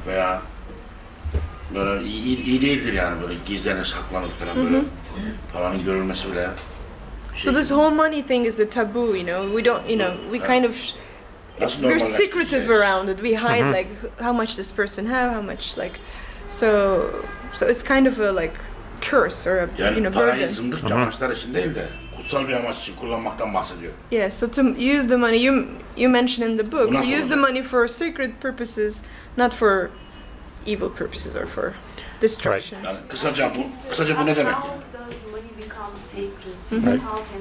veya böyle iyi değildir yani, böyle gizlenir, saklanır falan, böyle paranın görülmesi bile. So this whole money thing is a taboo, you know. We don't, you know, we kind of, we're secretive around it. We hide like how much this person have, how much like, so it's kind of a like curse or a, yani you know, parayı burden. zındık amaçlar için değil de kutsal bir amaç için kullanmaktan bahsediyor. Yeah, so to use the money, you mentioned in the book, to use the money for sacred purposes, not for evil purposes or for destruction. Yani kısaca bu ne demek?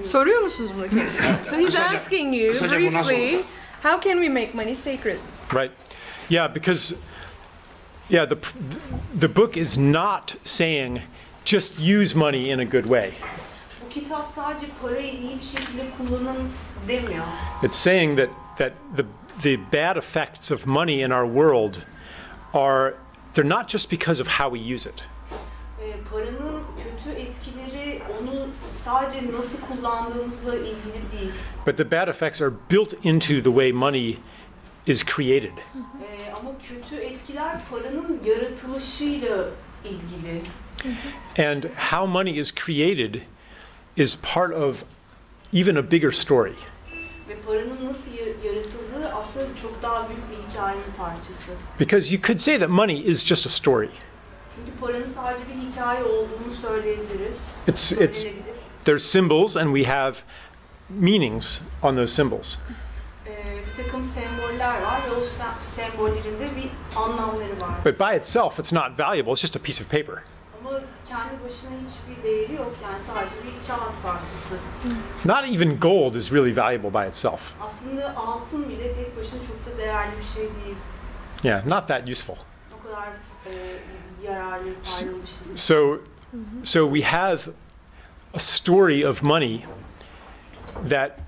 Soruyor musunuz bunu kendisine? So he's asking you briefly, how can we make money sacred? Right. Yeah, because the book is not saying just use money in a good way. Bu kitap sadece parayı iyi bir şekilde kullanın demiyor. It's saying that the bad effects of money in our world they're not just because of how we use it. Paranın kötü etkileri onu sadece nasıl kullandığımızla ilgili değil. But the bad effects are built into the way money is created. Ama kötü etkiler paranın yaratılışıyla ilgili. And how money is created is part of even a bigger story. Ve paranın nasıl yaratıldığı aslında çok daha büyük bir hikayenin parçası. Because you could say that money is just a story. Çünkü paranın sadece bir hikaye olduğunu söyleyebiliriz. There's symbols and we have meanings on those symbols. Bir takım semboller var ve o sembollerinde bir anlamları var. But by itself it's not valuable, it's just a piece of paper. Ama kendi başına hiçbir değeri yok, yani sadece bir kağıt parçası. Not even gold is really valuable by itself. Aslında altın bile tek başına çok da değerli bir şey değil. Yeah, not that useful. O kadar yararlı, faydalı bir şey değil. So we have a story of money that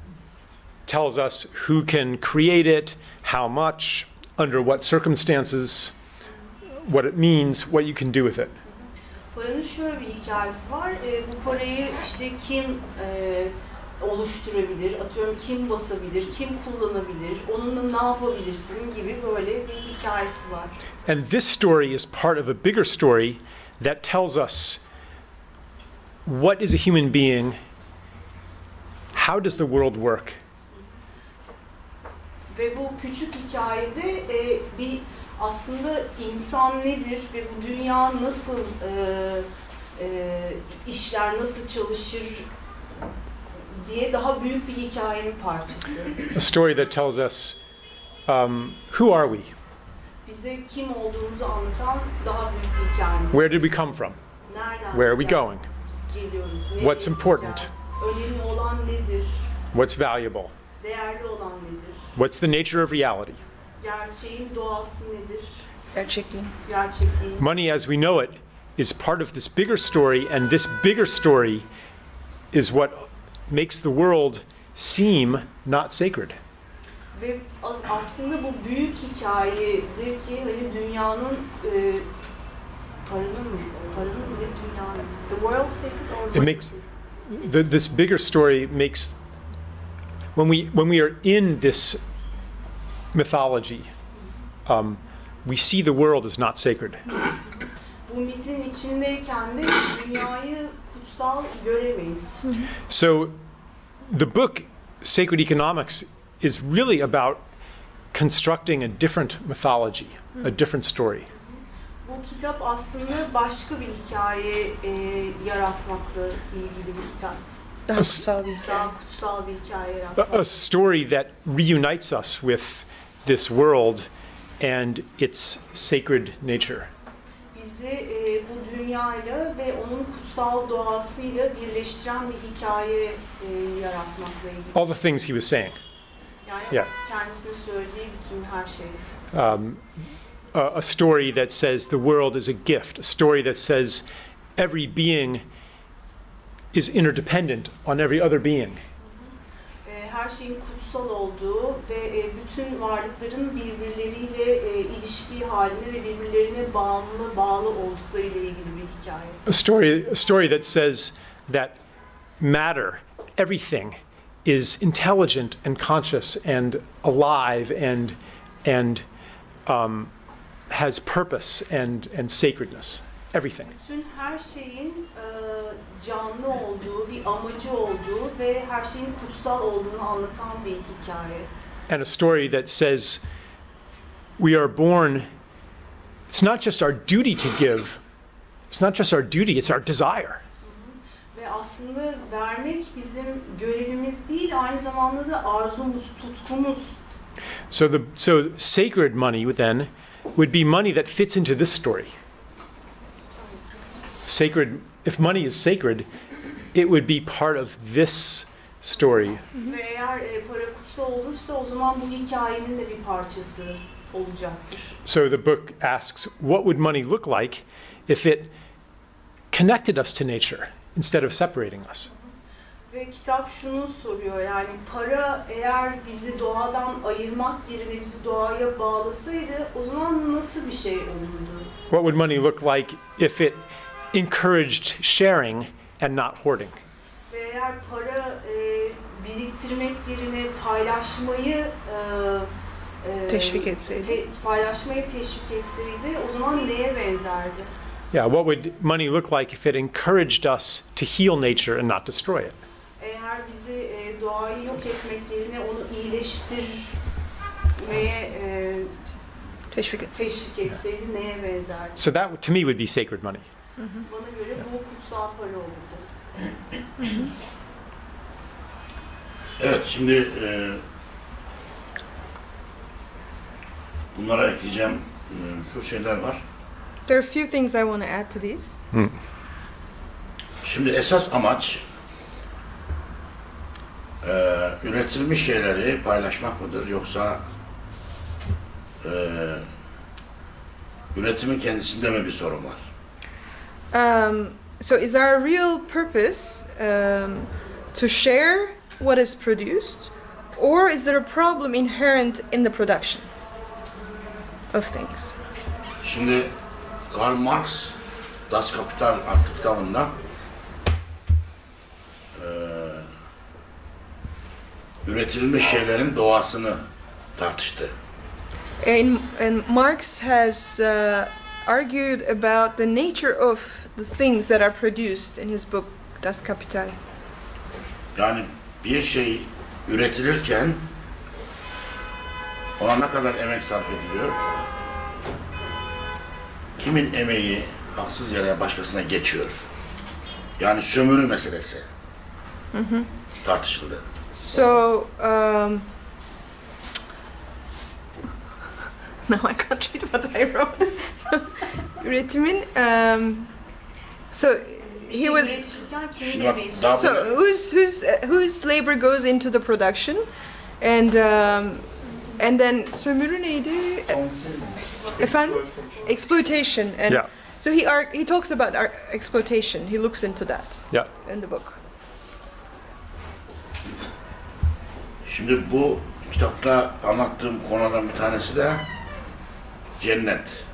tells us who can create it, how much, under what circumstances, what it means, what you can do with it. Paranın şöyle bir hikayesi var. Bu parayı işte kim oluşturabilir, atıyorum kim basabilir, kim kullanabilir, onunla ne yapabilirsin gibi böyle bir hikayesi var. And this story is part of a bigger story that tells us what is a human being, how does the world work? Ve bu küçük hikayede bir aslında insan nedir ve bu dünya nasıl işler, nasıl çalışır diye daha büyük bir hikayenin parçası. A story that tells us who are we? Bize kim olduğumuzu anlatan daha büyük bir hikaye. Where did we come from? Nereden Where are we going? Geliyoruz. What's important? Önemli olan nedir? What's valuable? Değerli olan nedir? What's the nature of reality? Gerçeğin doğası nedir? Gerçekliğin. Gerçekliğin. Money as we know it is part of this bigger story, and this bigger story is what makes the world seem not sacred. Ve aslında bu büyük hikayedir ki hani dünyanın paranın ve dünyanın. The world sacred or It makes this bigger story makes when we are in this mythology, we see the world as not sacred. Bu mitin içindeyken de dünyayı kutsal göremeyiz. So the book Sacred Economics is really about constructing a different mythology, a different story. Bu kitap aslında başka bir hikaye yaratmakla ilgili bir kitap. Daha kutsal bir hikaye. Daha kutsal bir hikaye yaratmak. A story that reunites us with this world and its sacred nature. Bizi bu dünyayla ve onun kutsal doğasıyla birleştiren bir hikaye yaratmakla ilgili. All the things he was saying. Yani kendisinin söylediği bütün her şey. A story that says the world is a gift. A story that says every being is interdependent on every other being. Her şeyin kutsal olduğu ve bütün varlıkların birbirleriyle ilişki halinde ve birbirlerine bağlı olduklarıyla ilgili bir hikaye. A story that says that matter, everything, is intelligent and conscious and alive and has purpose and sacredness. Everything. Bütün her şeyin canlı olduğu, bir amacı olduğu ve her şeyin kutsal olduğunu anlatan bir hikaye. And a story that says we are born, it's not just our duty to give, it's not just our duty, it's our desire. Ve aslında vermek bizim görevimiz değil, aynı zamanda da arzumuz, tutkumuz. So sacred money then would be money that fits into this story. Sacred, if money is sacred, it would be part of this story. Ve eğer para kutsal olursa o zaman bu hikayenin de bir parçası olacaktır. So the book asks, what would money look like if it connected us to nature instead of separating us? Ve kitap şunu soruyor, yani para eğer bizi doğadan ayırmak yerine bizi doğaya bağlasaydı o zaman nasıl bir şey olurdu? What would money look like if it encouraged sharing and not hoarding? Ve eğer para biriktirmek yerine paylaşmayı Teşvik etseydi. Paylaşmayı teşvik etseydi o zaman neye benzerdi? Yeah, what would money look like if it encouraged us to heal nature and not destroy it? Eğer bizi doğayı yok etmek yerine onu iyileştirmeye Teşvik etseydi. teşvik etseydi neye benzerdi? So that to me would be sacred money. Bana göre bu kutsal para olurdu. Evet, şimdi bunlara ekleyeceğim şu şeyler var. There are a few things I want to add to these. Şimdi esas amaç üretilmiş şeyleri paylaşmak mıdır yoksa üretimin kendisinde mi bir sorun var? So is our real purpose to share what is produced, or is there a problem inherent in the production of things? Şimdi Karl Marx Das Kapital adlı kitabında üretilmiş şeylerin doğasını tartıştı. And Marx has argued about the nature of the things that are produced in his book Das Kapital. Yani bir şey üretilirken ona ne kadar emek sarf ediliyor? Kimin emeği haksız yere başkasına geçiyor? Yani sömürü meselesi tartışıldı. So now I can't read what I wrote. So, üretimin so he was Üretirken kimin Şimdi bak, emeği daha so böyle- whose labor goes into the production, and then sömürü neydi? Efendim? Exploitation. And Yeah. so he talks about our exploitation. He looks into that Yeah. in the book. Şimdi bu kitapta anlattığım konulardan bir tanesi de cennet.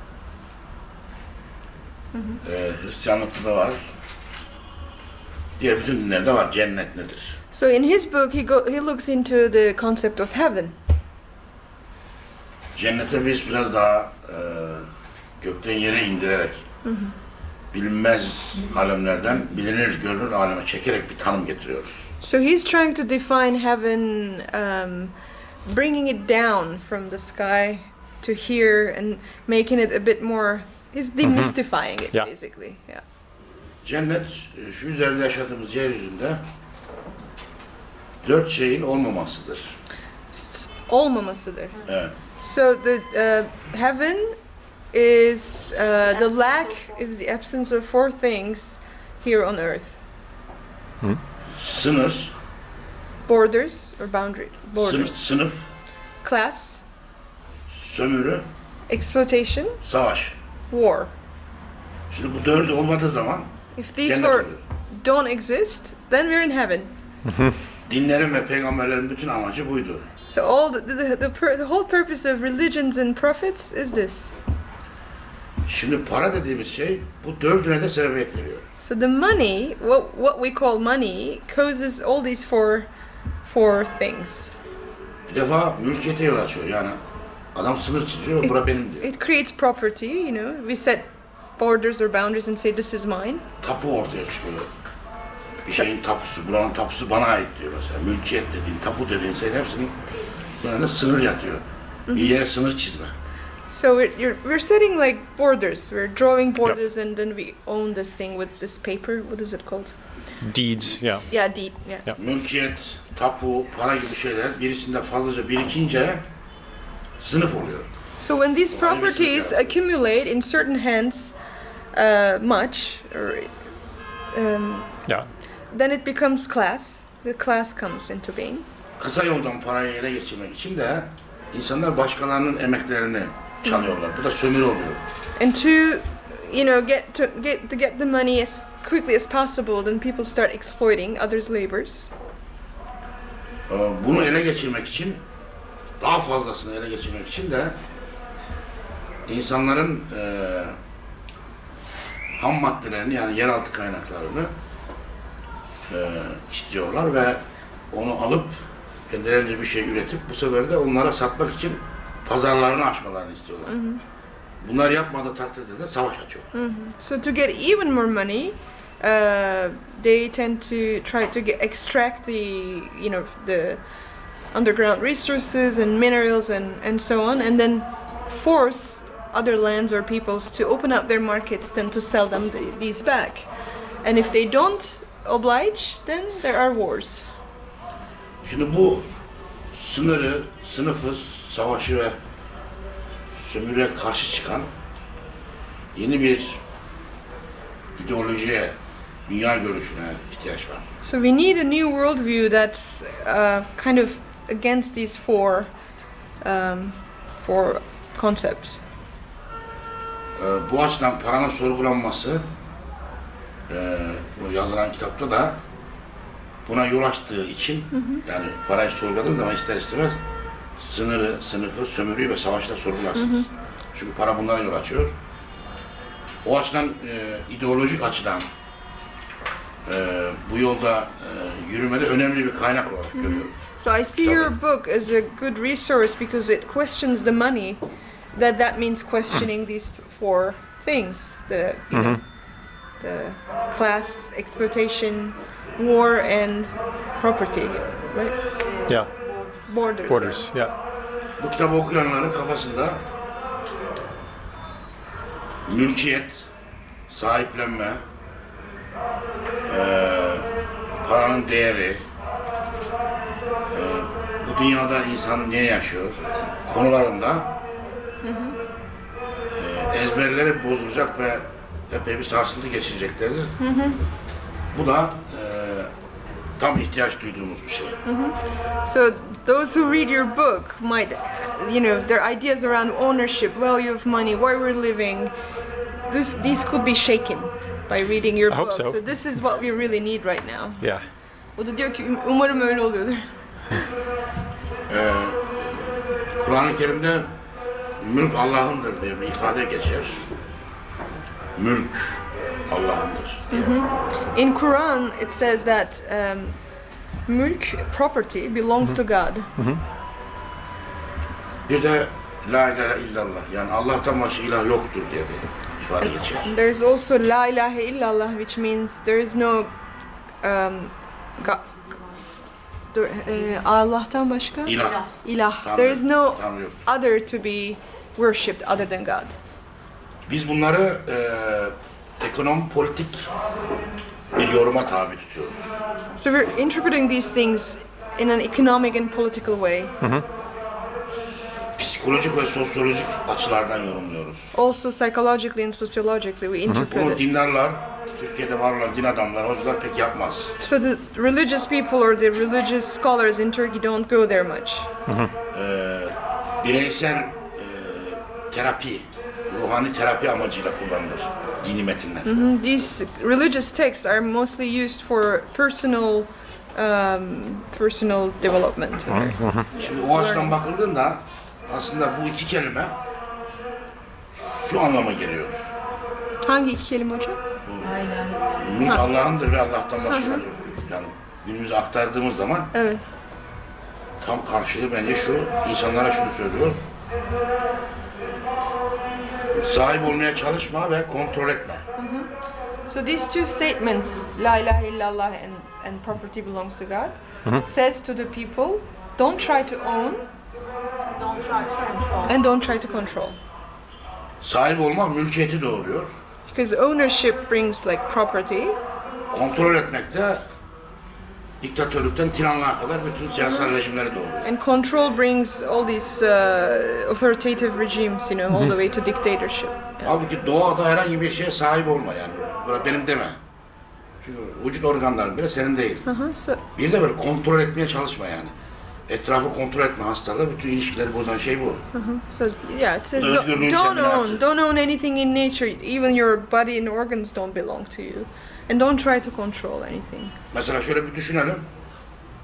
Hristiyanlıkta da var. Diğer bütün dinlerde var. Cennet nedir? So in his book, he looks into the concept of heaven. Cennete biz biraz daha gökten yere indirerek bilinmez alemlerden bilinir görünür aleme çekerek bir tanım getiriyoruz. So he's trying to define heaven, bringing it down from the sky to here and making it a bit more. He's demystifying it Yeah. basically. Yeah. Cennet şu üzerinde yaşadığımız yeryüzünde 4 şeyin olmamasıdır. Olmamasıdır. Evet. So the heaven is the lack, is the absence of 4 things here on earth: Sınır, borders or boundary, borders, sınıf, class, sömürü, exploitation, savaş. war. Şimdi bu 4'ü olmadığı zaman If these cennet 4 oluyor. don't exist, then we're in heaven. Dinlerin ve peygamberlerin bütün amacı buydu. So all the whole purpose of religions and prophets is this. Şimdi para dediğimiz şey bu 4'üne de sebebiyet veriyor. So the money, what we call money, causes all these four things. Bir defa mülkiyete yol açıyor. Yani Adam sınır çiziyor ve bura benim diyor. It creates property, you know. We set borders or boundaries and say this is mine. Tapu ortaya çıkıyor. Bir şeyin tapusu, buranın tapusu bana ait diyor mesela. Mülkiyet dediğin, tapu dediğin şeyin hepsinin yanında sınır yatıyor. Bir yere sınır çizme. So we're setting like borders. We're drawing borders and then we own this thing with this paper. What is it called? Deeds, yeah. Yeah, deed. Yeah. Yeah. Mülkiyet, tapu, para gibi şeyler birisinde fazlaca birikince sınıf oluyor. So when these properties accumulate in certain hands much, or Yeah. then it becomes class. The class comes into being. Kısa yoldan parayı ele geçirmek için de insanlar başkalarının emeklerini çalıyorlar. Bu da sömürü oluyor. And to, you know, get the money as quickly as possible, then people start exploiting others' labors. Bunu ele geçirmek için, daha fazlasını ele geçirmek için de insanların ham maddelerini, yani yeraltı kaynaklarını istiyorlar ve onu alıp kendilerince bir şey üretip bu sefer de onlara satmak için pazarlarını açmalarını istiyorlar. Bunlar yapmadığı takdirde de savaş açıyor. So to get even more money, they tend to try to extract the underground resources and minerals and so on, and then force other lands or peoples to open up their markets then to sell them these back. And if they don't oblige, then there are wars. Şimdi bu sınırı, sınıfı, savaşı ve sömürüye karşı çıkan yeni bir ideolojiye, dünya görüşüne ihtiyaç var. So we need a new worldview that's kind of against these four concepts. Bu açıdan paranın sorgulanması, bu yazılan kitapta da buna yol açtığı için, yani parayı sorguladığınız zaman ister istemez sınırı, sınıfı, sömürüyü ve savaşla sorgularsınız. Çünkü para bunlara yol açıyor. O açıdan ideolojik açıdan bu yolda yürümede önemli bir kaynak olarak görüyorum. So I see your book as a good resource because it questions the money. That means questioning these four things: the the class, exploitation, war, and property, right? Yeah. Borders. Borders, yeah. Bu kitabı okuyanların kafasında mülkiyet, sahiplenme, paranın değeri, bu dünyada insan niye yaşıyor konularında ezberleri bozulacak ve epey bir sarsıntı geçireceklerdir. Bu da tam ihtiyaç duyduğumuz bir şey. So those who read your book might, their ideas around ownership, value of money, where we're living, these could be shaken by reading your book. So this is what we really need right now. Yeah. O da diyor ki umarım öyle oluyordur. Kur'an-ı Kerim'de mülk Allah'ındır diye bir ifade geçer. Mülk Allah'ındır. In Quran it says that mülk, property, belongs to God. Bir de la ilahe illallah, yani Allah'tan başka ilah yoktur diye bir ifade geçer. There is also la ilahe illallah, which means there is no Allah'tan başka İlah. ilah. Tanrı, There is no Tanrı yok. other to be worshipped other than God. Biz bunları ekonomi politik bir yoruma tabi tutuyoruz. So we're interpreting these things in an economic and political way. Psikolojik ve sosyolojik açılardan yorumluyoruz. Also psychologically and sociologically we interpret Bunu it. dindarlar, Türkiye'de var olan din adamları, hocalar pek yapmaz. So the religious people or the religious scholars in Turkey don't go there much. Bireysel terapi, ruhani terapi amacıyla kullanılır dini metinler. These religious texts are mostly used for personal development. Şimdi o açıdan bakıldığında aslında bu iki kelime şu anlama geliyor. Hangi iki kelime hocam? Mülk Allah'ındır ve Allah'tan başka ilah yoktur. Yani günümüze aktardığımız zaman Evet. tam karşılığı bence şu, insanlara şunu söylüyor. Sahip olmaya çalışma ve kontrol etme. So these two statements, La ilaha illallah and property belongs to God, says to the people, don't try to own Don't try to control. and don't try to control. Sahip olmak mülkiyeti doğuruyor. Because ownership brings like property, Kontrol etmek de diktatörlükten tiranlığa kadar bütün siyasal rejimleri doğuruyor. and control brings all these authoritative regimes, you know, all the way to dictatorship. Halbuki doğada herhangi bir şeye sahip olma yani. Böyle benim deme. Çünkü vücut organların bile senin değil. So Bir de böyle kontrol etmeye çalışma yani. Etrafı kontrol etme hastalığı, bütün ilişkileri bozan şey bu. So yeah, it says Özgürlüğün don't teminatı. don't own anything in nature. Even your body and organs don't belong to you, and don't try to control anything. Mesela şöyle bir düşünelim.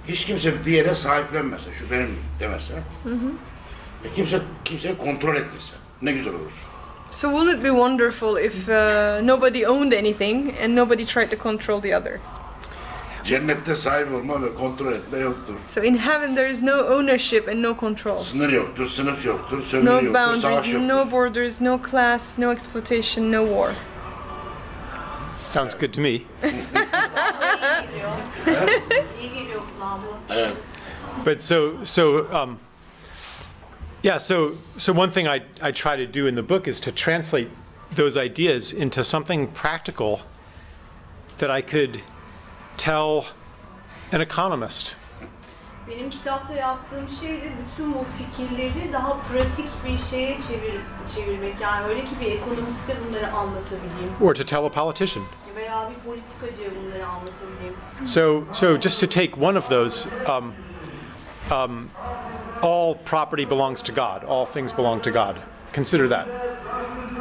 Hiç kimse bir yere sahiplenmese, şu benim demese. Kimse kimseyi kontrol etmese. Ne güzel olur. So wouldn't it be wonderful if nobody owned anything and nobody tried to control the other? Cennette sahip olma ve kontrol etme yoktur. So in heaven there is no ownership and no control. Sınır yoktur, sınıf yoktur, sömürü No yoktur, savaş boundaries, yoktur. no borders, no class, no exploitation, no war. Sounds good to me. İyi geliyor kulağa bu. Evet. But so one thing I try to do in the book is to translate those ideas into something practical that I could tell an economist. Benim kitapta yaptığım şey de bütün bu fikirleri daha pratik bir şeye çevirmek. Yani öyle ki bir ekonomiste bunları anlatabileyim. Or to tell a politician. Veya bir politikacıya bunları anlatabileyim. So just to take one of those, all property belongs to God. All things belong to God. Consider that.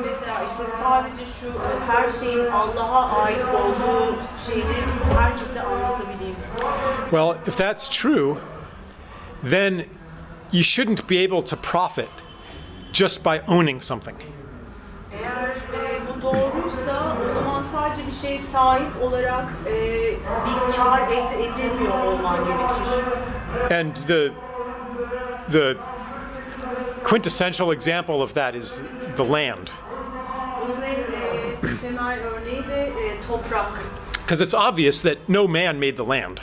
Mesela işte sadece şu her şeyin Allah'a ait olduğu şeyleri herkese anlatabileyim. Well, if that's true, then you shouldn't be able to profit just by owning something. Eğer bu doğruysa o zaman sadece bir şeye sahip olarak bir kar elde edemiyor olman gerekir. And the quintessential example of that is the land. Bunun en temel örneği de toprak. Because it's obvious that no man made the land.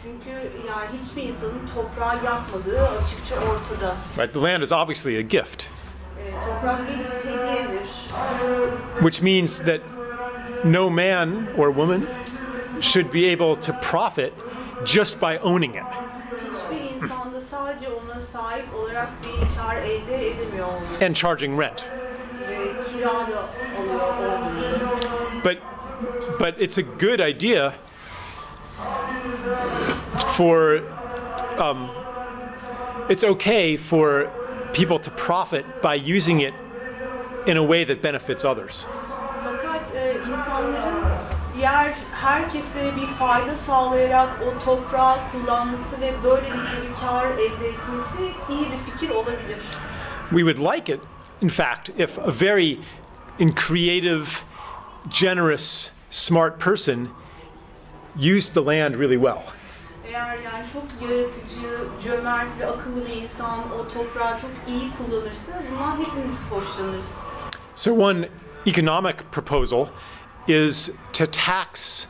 Çünkü yani hiçbir insanın toprağı yapmadığı açıkça ortada. Right? The land is obviously a gift, Toprak bir hediyedir. which means that no man or woman should be able to profit just by owning it. Hiçbir insan da sadece ona sahip olarak bir kar elde edemiyor olmalı. And charging rent. Kira da alıyor olmalı. But it's a good idea for it's okay for people to profit by using it in a way that benefits others. Fakat insanların diğer herkese bir fayda sağlayarak o toprağı kullanması ve böylelikle bir kar elde etmesi iyi bir fikir olabilir. We would like it, in fact, if a very creative, generous, smart person used the land really well. Eğer yani çok yaratıcı, cömert ve akıllı bir insan o toprağı çok iyi kullanırsa bundan hepimiz hoşlanırız. So one economic proposal is to tax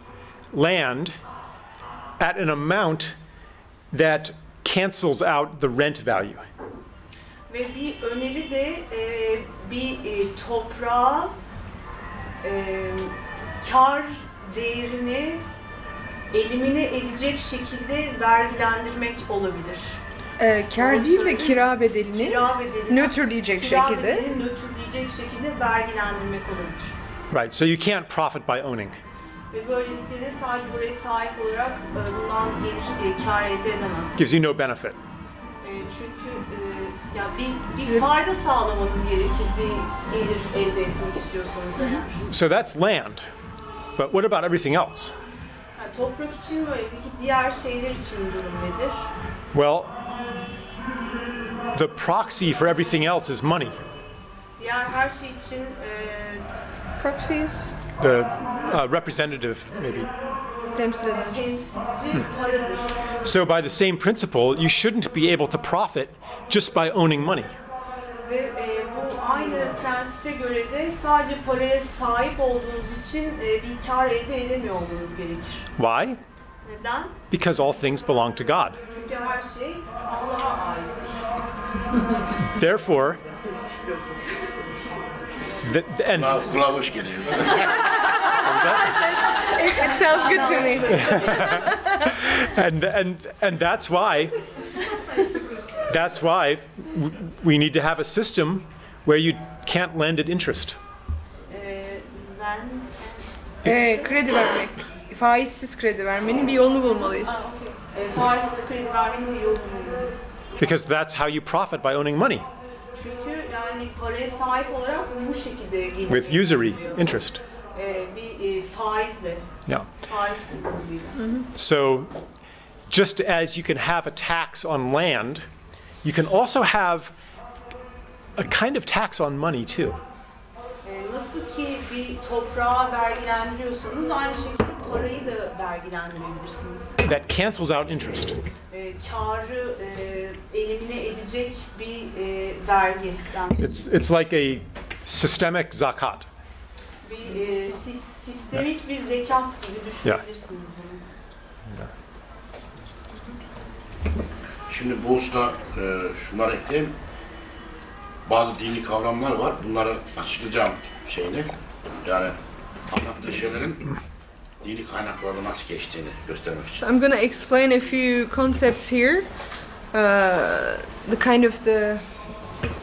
land at an amount that cancels out the rent value. Ve bir öneri de bir toprağa kar değerini elimine edecek şekilde vergilendirmek olabilir. Kar değil de kira bedelini Kira bedelini nötrleyecek kira şekilde. bedelini nötrleyecek şekilde vergilendirmek olabilir. Right, so you can't profit by owning. Ve böylelikle de sadece buraya sahip olarak bundan gelir kar elde edemez. Gives you no benefit. Çünkü ya bir fayda sağlamanız gerekir bir gelir elde etmek istiyorsanız eğer. So that's land. But what about everything else? Yani toprak için böyle, peki diğer şeyler için durum nedir? Well, the proxy for everything else is money. Diğer her şey için Proxies, The representative, maybe. temsil eden. temsilci paradır. So by the same principle, you shouldn't be able to profit just by owning money. Ve bu aynı prensipe göre de sadece paraya sahip olduğunuz için bir kar elde edemiyor olmanız gerekir. Why? Neden? Because all things belong to God. Çünkü her şey Allah'a aittir. Therefore, and Kulağa hoş geliyor. It sounds good to me. and that's why we need to have a system where you can't lend at interest. Kredi vermek. Faizsiz kredi vermenin bir yolunu bulmalıyız. Faizsiz kredi vermenin bir yolunu bulmalıyız. Because that's how you profit by owning money, Çünkü yani paraya sahip olarak bu şekilde gelir. with usury interest. Bir faizle. Yeah. Faiz kullanımıyla. So just as you can have a tax on land, you can also have a kind of tax on money too. Nasıl ki bir toprağı vergilendiriyorsanız aynı şekilde parayı da vergilendirebilirsiniz. That cancels out interest. Karı elimine edecek bir vergi. It's like a systemic zakat. Bir sistemik bir zekat gibi düşünebilirsiniz bunu. Şimdi bu usta şunları ekleyeyim. Bazı dini kavramlar var. Bunları açıklayacağım şeyini. Yani anlattığı şeylerin dini kaynaklarda nasıl geçtiğini göstermek için. So I'm going to explain a few concepts here. The kind of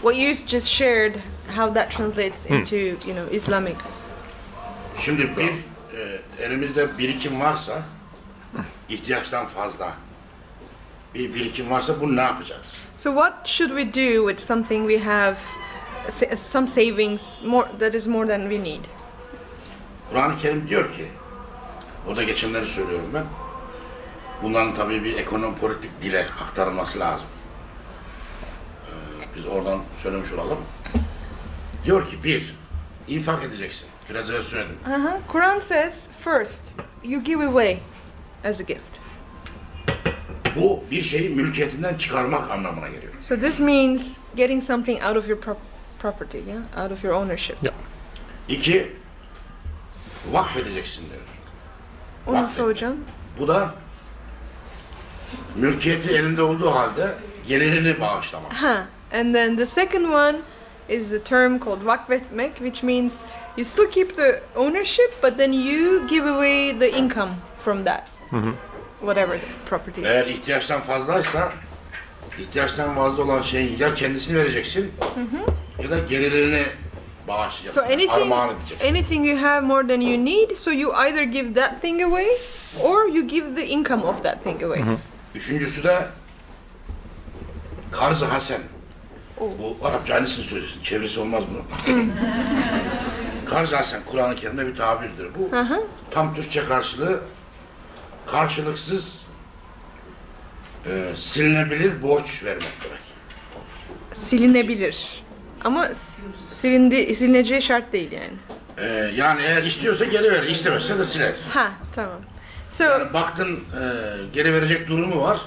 what you just shared, how that translates into Islamic. Şimdi elimizde birikim varsa, ihtiyaçtan fazla bir birikim varsa bunu ne yapacağız? So what should we do with something we have, some savings that is more than we need? Kur'an-ı Kerim diyor ki, orada geçenleri söylüyorum ben, bunların tabii bir ekonomi politik dile aktarılması lazım. Biz oradan söylemiş olalım. Diyor ki infak edeceksin. Biraz önce söyledim. Quran says first, you give away as a gift. Bu bir şeyi mülkiyetinden çıkarmak anlamına geliyor. So this means getting something out of your property, yeah, out of your ownership. Yeah. 2, vakfedeceksin diyor. O nasıl hocam? Bu da mülkiyeti elinde olduğu halde gelirini bağışlamak. And then the second one is the term called vakfetmek, which means you still keep the ownership, but then you give away the income from that. Whatever the property is. Eğer ihtiyaçtan fazlaysa, ihtiyaçtan fazla olan şeyin ya kendisini vereceksin ya da gelirini bağışlayacaksın. So anything you have more than you need, so you either give that thing away or you give the income of that thing away. Üçüncüsü de karz-ı hasen. Bu Arapça aynısını söylüyorsun. Çevresi olmaz bunun. Karz-ı hasen Kur'an-ı Kerim'de bir tabirdir. Bu tam Türkçe karşılığı karşılıksız silinebilir borç vermek demek. Silinebilir. Ama silineceği şart değil yani. Yani eğer istiyorsa geri verir, istemezse de siler. Tamam. So Yani baktın geri verecek durumu var,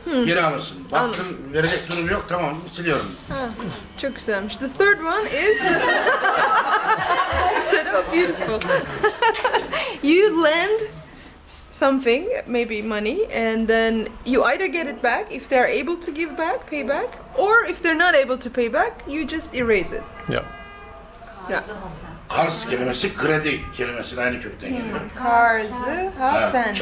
geri alırsın. Baktın verecek durumu yok, tamam siliyorum. çok güzelmiş. The third one is set up beautiful. You lend something, maybe money, and then you either get it back if they're able to give back, pay back, or if they're not able to pay back, you just erase it. Yeah. Karz kelimesi kredi kelimesiyle aynı kökten geliyor. Karzı hasen.